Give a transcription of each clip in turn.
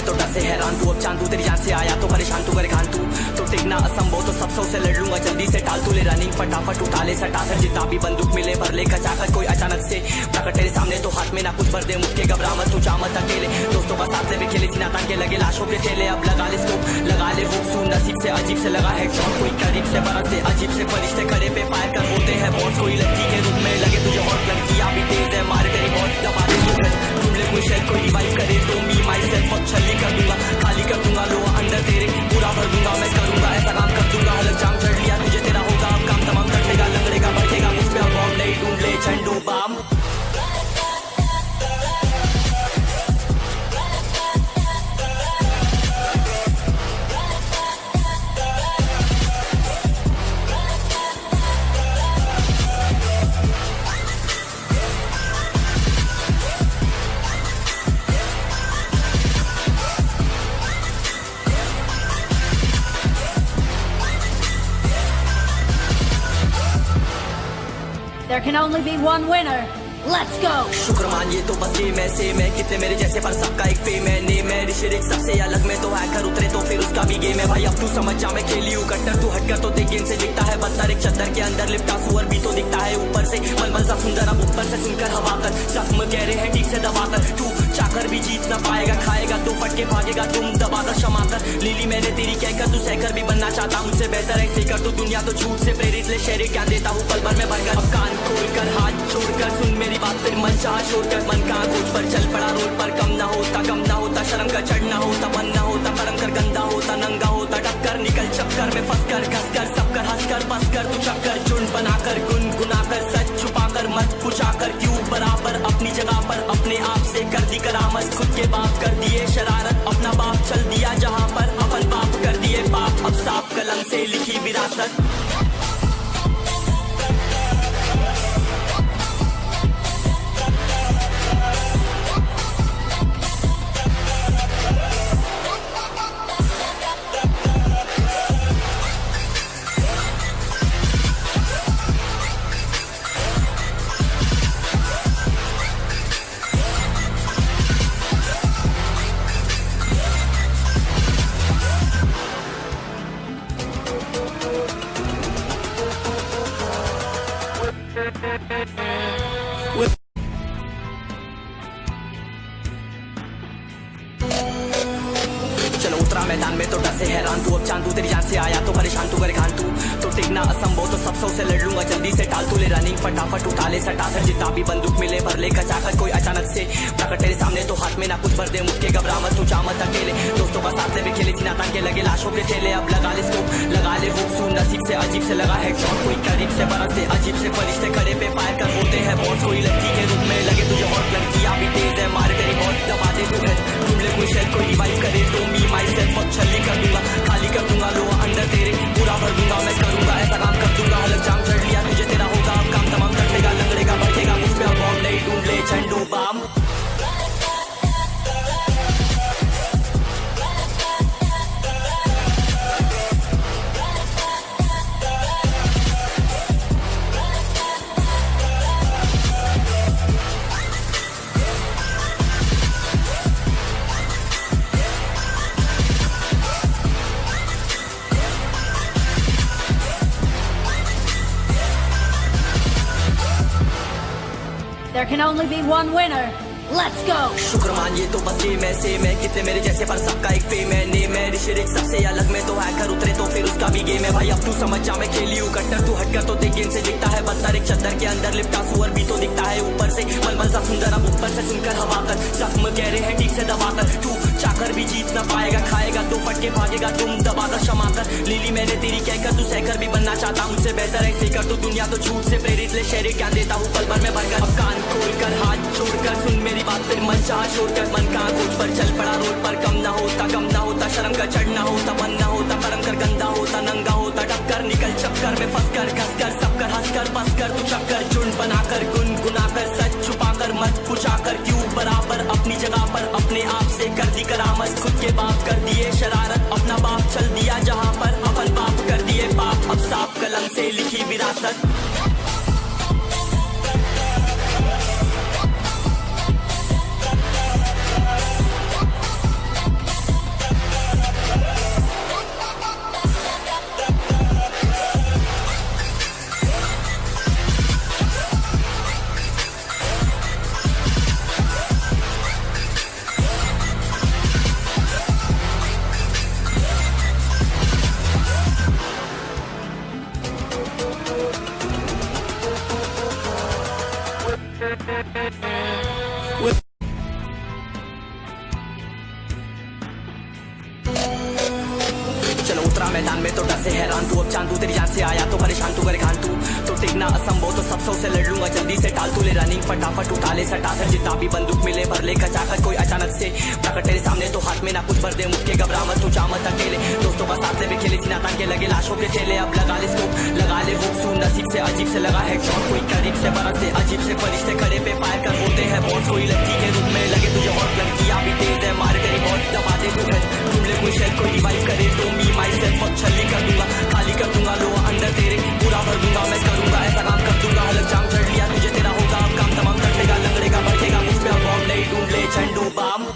तो डर से हैरान तू, अब चांद तू तेरी जान से आया तो परेशान तू करे खान तू, तो टिकना असंभव तो सब से लड़ लूंगा जल्दी से टाल तू ले रनिंग फटाफट उठा ले सटा सर जितना भी बंदूक मिले भर ले कचाकर कोई अचानक से प्रकट तेरे सामने तो हाथ में ना कुछ भर दे मुक्के घबरा मत तू जा मत अकेले दोस्तों का साथ ले भी खेले सीना तान के लगे लाशों के चेले अब लगा ले स्कोप लगा ले हुक सू नसीब से अजीब से लगा है शॉट कोई करीब से बरस से अजीब से फरिश्ते खड़े पे फायर कर होते हैं बहुत कोई लड़की के रूप में लगे तुझे हॉट लड़कियां भी तेज है मारे तेरी बहुत दबा दे ढूंढ ले कोई शायद कोई रिवाइव करे तो मी माई सेल्फ अब छली कर दूंगा खाली कर दूंगा लो अंदर तेरे पूरा भर दूंगा मैं करूंगा ऐसा काम कर दूंगा अलग जाम चढ़ लिया तुझे तेरा होगा अब काम तमाम कटेगा लंगड़ेगा बढ़ेगा मुझ पे अब बॉम्ब नहीं ढूंढ ले Zandu balm There can only be one winner. Let's go. शुक्र मानिए तो बस ये मैं सेम है कितने मेरे जैसे पर सबका एक फेम है नेम है ऋषिरिक सबसे अलग में तो हैकर उतरे तो फिर उसका भी गेम है भाई अब तू समझ जा मैं खेली हूँ कट्टर तू हटकर तो देख गेम से दिखता है बदतर एक चद्दर के अंदर लिपटा सुअर भी तो दिखता है ऊपर से मलमल सा सुंदर अब ऊपर से सुनकर हवा कर जख्म गहरे हैं ठीक से दबाकर तू चाकर भी जीत ना पाएगा खाएगा तो फटके भागेगा तुम दबाकर क्षमाकर लीली मैंने तेरी कहकर तू सहकर भी बनना चाहता मुझसे बेहतर है फेकर तू दुनिया तो झूठ से प्रेरित ले शेरे क्या देता हूँ पल भर में भरकर अब कान खोलकर हाथ छोड़कर सुन मेरी बात फिर मन चाह छोड़कर मन का खोज पर चल पड़ा रोड पर कम ना होता शर्म का चढ़ना होता मन ना होता कर्म कर गंदा होता नंगा होता टक्कर निकल चक्कर में फंस कर घस कर सब कर हंस कर बस कर तू चक्कर चुन बनाकर गुनगुनाकर सच छुपाकर मत पूछाकर क्यों बराबर अपनी जगह पर अपने आप से कर दी करामत खुद के बाप कर दिए शरारत अपना बाप चल दिया जहाँ पर अपन बाप कर दिए बाप अब साफ कलम से लिखी विरासत चलो उतरा मैदान में तो डर से हैरान तू अब चांद तू तेरी जान से आया तो परेशान तू करे खान तू तो टिकना असंभव तो सब से लड़ लूंगा जल्दी से टाल तू ले रनिंग फटाफट उठा ले सटा सर जितना भी बंदूक मिले भर ले कचाकर कोई अचानक से प्रकट तेरे सामने तो हाथ में ना कुछ भर दे मुक्के घबरा मत तू जा मत अकेले दोस्तों का साथ ले भी खेले सीना तान के लगे लाशों के चेले अब लगा ले स्कोप लगा ले हुक सू नसीब से अजीब से लगा है शॉट कोई करीब से बरस से अजीब से फरिश्ते खड़े पे फायर कर होते हैं बहुत कोई लड़की के रूप में लगे तुझे हॉट लड़कियां भी तेज है मारे तेरी बहुत दबा दे ढूंढ ले कोई शायद कोई रिवाइव करे तो मी माई सेल्फ अब छली कर दूंगा खाली कर दूंगा लो अंदर तेरे पूरा भर दूंगा मैं करूंगा ऐसा काम कर दूंगा अलग जाम चढ़ लिया तुझे तेरा होगा अब काम तमाम कटेगा लंगड़ेगा बढ़ेगा मुझ पे अब बॉम्ब नहीं ढूंढ ले Zandu balm There can only be one winner. Let's go. शुक्र मानिए तो बस ये मैं सेम है कितने मेरे जैसे पर सबका एक फेम है नेम है ऋषिरिक सबसे अलग में तो हैकर उतरे तो फिर उसका भी गेम है भाई अब तू समझ जा मैं खेली हूँ कट्टर तू हटकर तो देख गेम से दिखता है बदतर एक चद्दर के अंदर लिपटा सुअर भी तो दिखता है ऊपर से मलमल सा सुंदर अब ऊपर से सुनकर हवा कर जख्म गहरे हैं ठीक से दबाकर तू चाकर भी जीत ना पाएगा खाएगा तो फटके भागेगा तुम दबाकर क्षमाकर लीली मैंने तेरी कहकर तू सहकर भी बनना चाहता मुझसे बेहतर है फेकर तू दुनिया तो झूठ से प्रेरित ले शेरे क्या देता हूँ पल भर में भरकर अब कान खोलकर हाथ छोड़कर सुन मेरी बात फिर मन चाह छोड़कर मन का खोज पर चल पड़ा रोड पर कम ना होता शर्म का चढ़ना होता मन ना होता कर्म कर गंदा होता नंगा होता टक्कर निकल चक्कर में फंस कर घस कर सब कर हंस कर बस कर तू चक्कर चुन बनाकर गुनगुनाकर सच छुपाकर मत पूछाकर क्यों बराबर अपनी जगह पर अपने आप से कर दी करामत खुद के बाप कर दिए शरारत अपना बाप चल दिया जहाँ पर अपन बाप कर दिए बाप अब साफ कलम से लिखी विरासत पड़ा मैदान में तो डर से हैरान तू, अब चांद तू तेरी जान से आया तो परेशान तू करे खान तू, तो टिकना असंभव तो सब से लड़ लूंगा जल्दी से टाल तू ले रनिंग फटाफट उठा ले सटा सर जितना भी बंदूक मिले भर ले कचाकर कोई अचानक से प्रकट तेरे सामने तो हाथ में ना कुछ भर दे मुक्के घबरा मत तू जा मत अकेले दोस्तों बस साथ में खेले जिना तान के लगे लाशों के चेले अब लगा ले स्कोप लगा ले हुक सू नसीब से अजीब से लगा है शॉट कोई करीब से बरस से अजीब से फरिश्ते खड़े पे फायर कर होते हैं बहुत कोई लड़की के रूप में लगे तुझे हॉट लड़कियां भी तेज है मारे तेरी बहुत दबा दे तू ढूंढ ले कोई शेयर कोई रिवाइव करे तो मी माई सेल्फ अब छली कर दूंगा खाली कर दूंगा लो अंदर तेरे पूरा भर दूंगा मैं करूंगा ऐसा काम कर दूंगा अलग जाम चढ़ लिया तुझे तेरा होगा अब काम तमाम कटेगा लंगड़ेगा भड़केगा मुझ पे अब बॉम्ब नहीं ढूंढ ले Zandu balm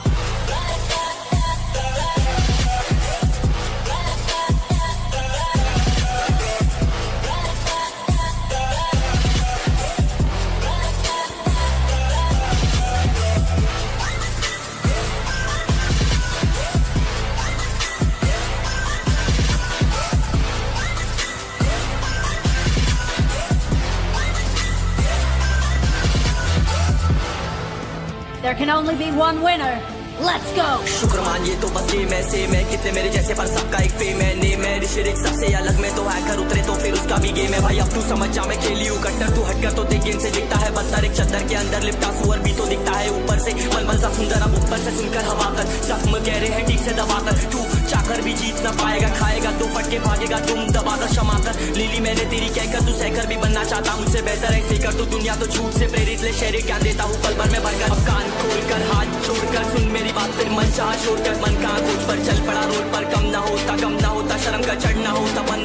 There can only be one winner. Let's go. शुक्रमान ये तो बस गेम है सेम है कितने मेरे जैसे पर सबका एक फेम है नेम है ऋषिरिक सबसे अलग में तो हैकर उतरे तो फिर उसका भी गेम है भाई अब तू समझ जा मैं खेली हूँ कट्टर तू हटकर तो देख गेम से दिखता है बदतर एक चद्दर के अंदर लिपटा सुअर भी तो दिखता है ऊपर से मलमल सा सुंदर अब ऊपर से सुनकर हवा कर जख्म गहरे हैं ठीक से दबाकर तू चाकर भी जीत ना पाएगा खाएगा तो फटके भागेगा तुम दबाकर क्षमाकर लीली मैंने तेरी कहकर तू सहकर भी बनना चाहता मुझसे बेहतर है फेकर तू दुनिया तो झूठ से प्रेरित ले शहर ज्ञान देता हूँ पल भर में भरकर अब कान खोलकर हाथ छोड़कर सुन मेरी बात फिर मन चाह छोड़कर मन का खोज पर चल पड़ा रोड पर कम ना होता शर्म का चढ़ना होता मन